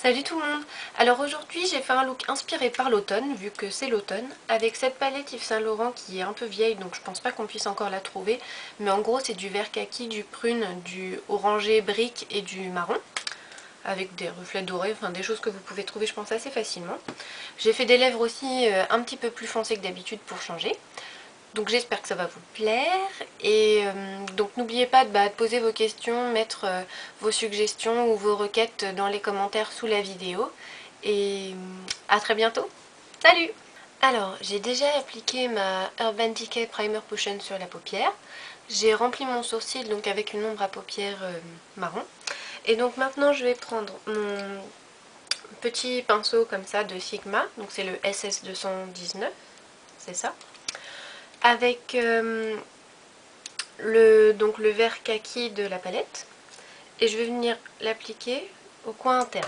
Salut tout le monde. Alors aujourd'hui j'ai fait un look inspiré par l'automne, vu que c'est l'automne, avec cette palette Yves Saint Laurent qui est un peu vieille, donc je pense pas qu'on puisse encore la trouver. Mais en gros c'est du vert kaki, du prune, du orangé brique et du marron, avec des reflets dorés, enfin des choses que vous pouvez trouver je pense assez facilement. J'ai fait des lèvres aussi un petit peu plus foncées que d'habitude pour changer. Donc j'espère que ça va vous plaire et donc n'oubliez pas de poser vos questions, mettre vos suggestions ou vos requêtes dans les commentaires sous la vidéo et à très bientôt. Salut! Alors j'ai déjà appliqué ma Urban Decay Primer Potion sur la paupière. J'ai rempli mon sourcil donc avec une ombre à paupières marron. Et donc maintenant je vais prendre mon petit pinceau comme ça de Sigma, donc c'est le SS219, c'est ça. Avec le vert kaki de la palette et je vais venir l'appliquer au coin interne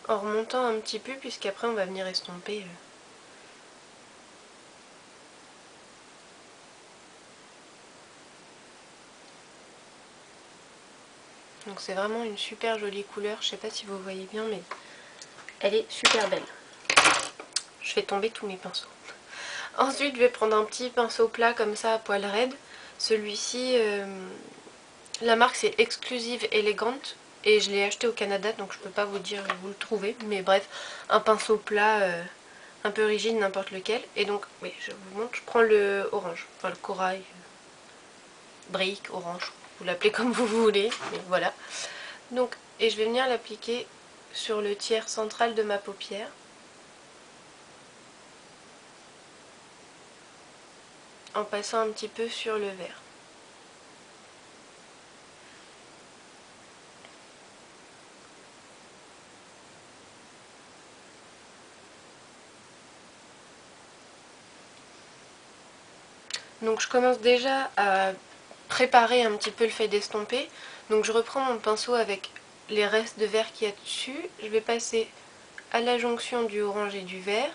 en remontant un petit peu puisqu'après on va venir estomper. Donc c'est vraiment une super jolie couleur, je sais pas si vous voyez bien mais elle est super belle. Je fais tomber tous mes pinceaux. Ensuite je vais prendre un petit pinceau plat comme ça à poil raide. Celui-ci, la marque c'est Exclusive Elegant et je l'ai acheté au Canada donc je peux pas vous dire où vous le trouvez. Mais bref, un pinceau plat un peu rigide, n'importe lequel. Et donc, oui, je vous montre, je prends le orange, enfin le corail, brique, orange, vous l'appelez comme vous voulez, mais voilà. Donc, et je vais venir l'appliquer sur le tiers central de ma paupière. En passant un petit peu sur le vert. Donc je commence déjà à préparer un petit peu le fait d'estomper. Donc je reprends mon pinceau avec les restes de vert qu'il y a dessus. Je vais passer à la jonction du orange et du vert.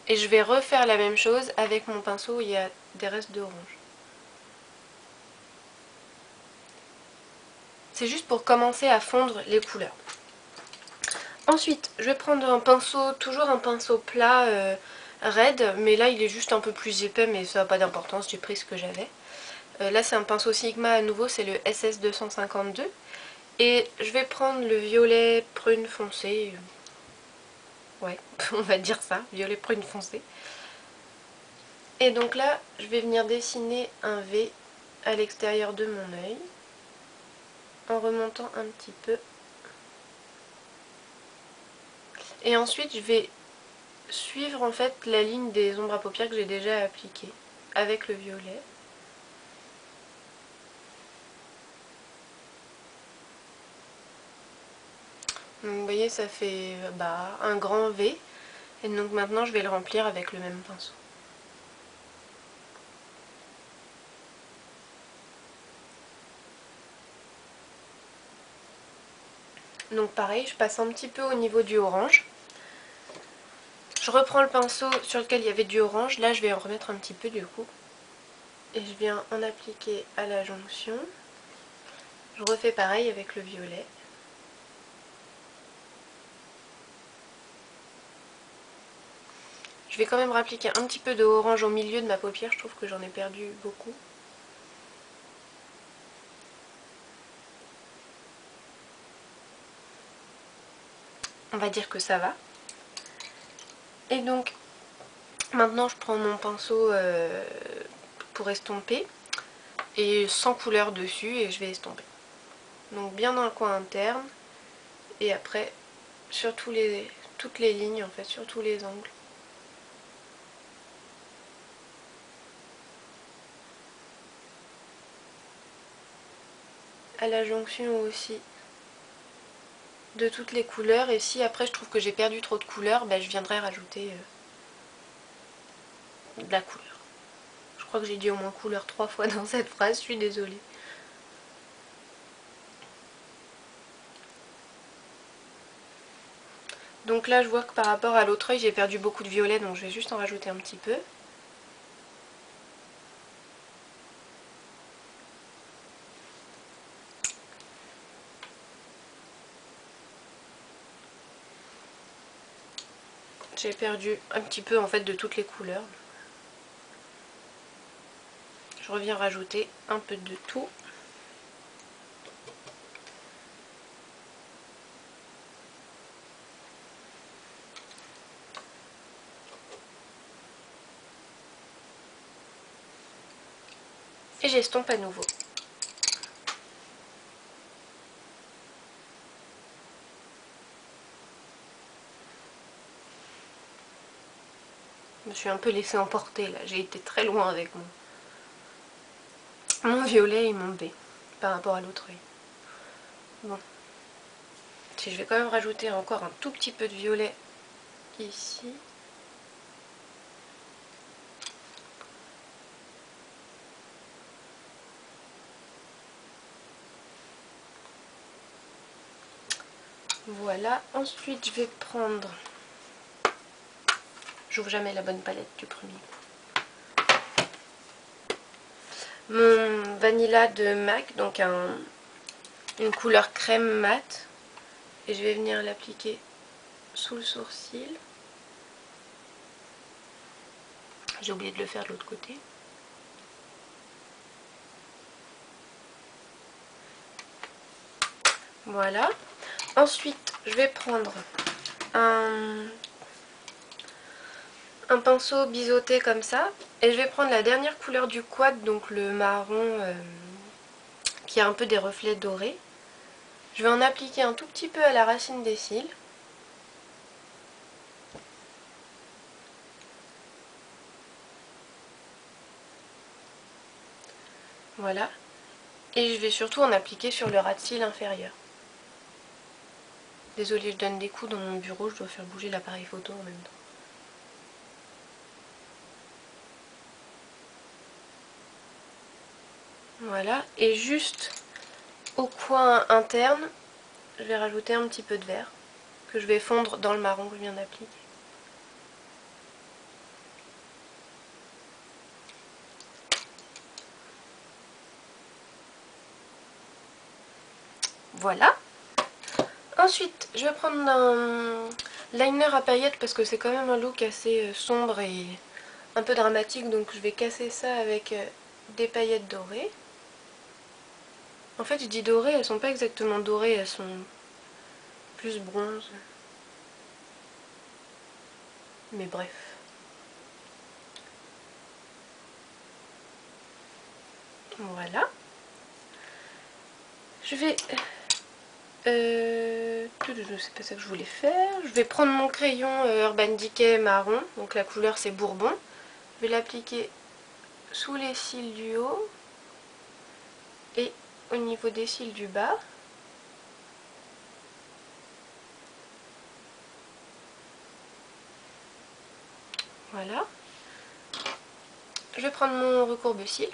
Et je vais refaire la même chose avec mon pinceau où il y a des restes d'orange. C'est juste pour commencer à fondre les couleurs. Ensuite, je vais prendre un pinceau, toujours un pinceau plat raide, mais là il est juste un peu plus épais, mais ça n'a pas d'importance, j'ai pris ce que j'avais. Là c'est un pinceau Sigma à nouveau, c'est le SS252. Et je vais prendre le violet prune foncé. Ouais, on va dire ça, violet prune foncé. Et donc là, je vais venir dessiner un V à l'extérieur de mon œil en remontant un petit peu. Et ensuite, je vais suivre en fait la ligne des ombres à paupières que j'ai déjà appliquées avec le violet. Donc vous voyez, ça fait un grand V. Et donc maintenant, je vais le remplir avec le même pinceau. Donc pareil, je passe un petit peu au niveau du orange. Je reprends le pinceau sur lequel il y avait du orange. Là, je vais en remettre un petit peu du coup. Et je viens en appliquer à la jonction. Je refais pareil avec le violet. Je vais quand même rappliquer un petit peu de orange au milieu de ma paupière. Je trouve que j'en ai perdu beaucoup. On va dire que ça va. Et donc, maintenant je prends mon pinceau pour estomper. Et sans couleur dessus et je vais estomper. Donc bien dans le coin interne. Et après, sur toutes les lignes en fait, sur tous les angles. À la jonction aussi de toutes les couleurs. Et si après je trouve que j'ai perdu trop de couleurs, je viendrai rajouter de la couleur. Je crois que j'ai dit au moins couleur 3 fois dans cette phrase, je suis désolée. Donc là je vois que par rapport à l'autre œil j'ai perdu beaucoup de violet, donc je vais juste en rajouter un petit peu. J'ai perdu un petit peu en fait de toutes les couleurs. Je reviens rajouter un peu de tout. Et j'estompe à nouveau. Je me suis un peu laissée emporter là, j'ai été très loin avec mon violet et mon B par rapport à l'autre œil. Bon, si je vais quand même rajouter encore un tout petit peu de violet ici. Voilà, ensuite je vais prendre, j'ouvre jamais la bonne palette du premier, mon Vanilla de MAC, donc une couleur crème mat, et je vais venir l'appliquer sous le sourcil. J'ai oublié de le faire de l'autre côté. Voilà. Ensuite, je vais prendre un pinceau biseauté comme ça. Et je vais prendre la dernière couleur du quad, donc le marron qui a un peu des reflets dorés. Je vais en appliquer un tout petit peu à la racine des cils. Voilà. Et je vais surtout en appliquer sur le ras de cils inférieur. Désolée, je donne des coups dans mon bureau, je dois faire bouger l'appareil photo en même temps. Voilà, et juste au coin interne, je vais rajouter un petit peu de vert que je vais fondre dans le marron que je viens d'appliquer. Voilà. Ensuite, je vais prendre un liner à paillettes parce que c'est quand même un look assez sombre et un peu dramatique, donc je vais casser ça avec des paillettes dorées. En fait, je dis dorées, elles sont pas exactement dorées, elles sont plus bronze. Mais bref. Voilà. Je vais... c'est pas ça que je voulais faire. Je vais prendre mon crayon Urban Decay marron, donc la couleur c'est Bourbon. Je vais l'appliquer sous les cils du haut et au niveau des cils du bas. Voilà. Je vais prendre mon recourbe-cils.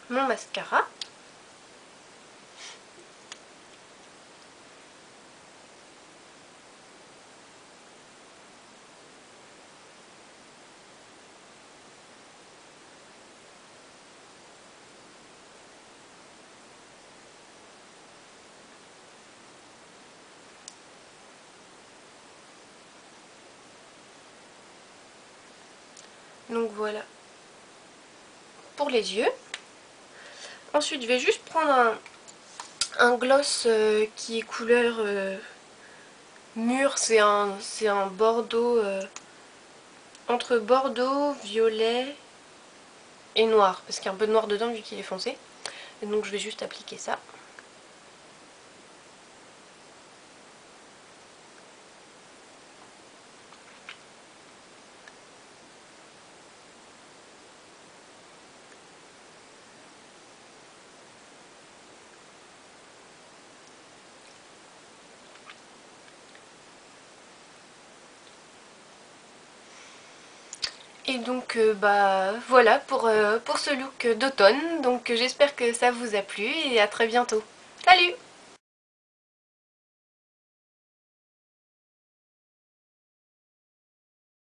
Mon mascara. Donc voilà pour les yeux. Ensuite, je vais juste prendre un gloss qui est couleur mûr. C'est un bordeaux, entre bordeaux, violet et noir. Parce qu'il y a un peu de noir dedans vu qu'il est foncé. Et donc je vais juste appliquer ça. Et donc bah voilà pour ce look d'automne. Donc j'espère que ça vous a plu et à très bientôt. Salut!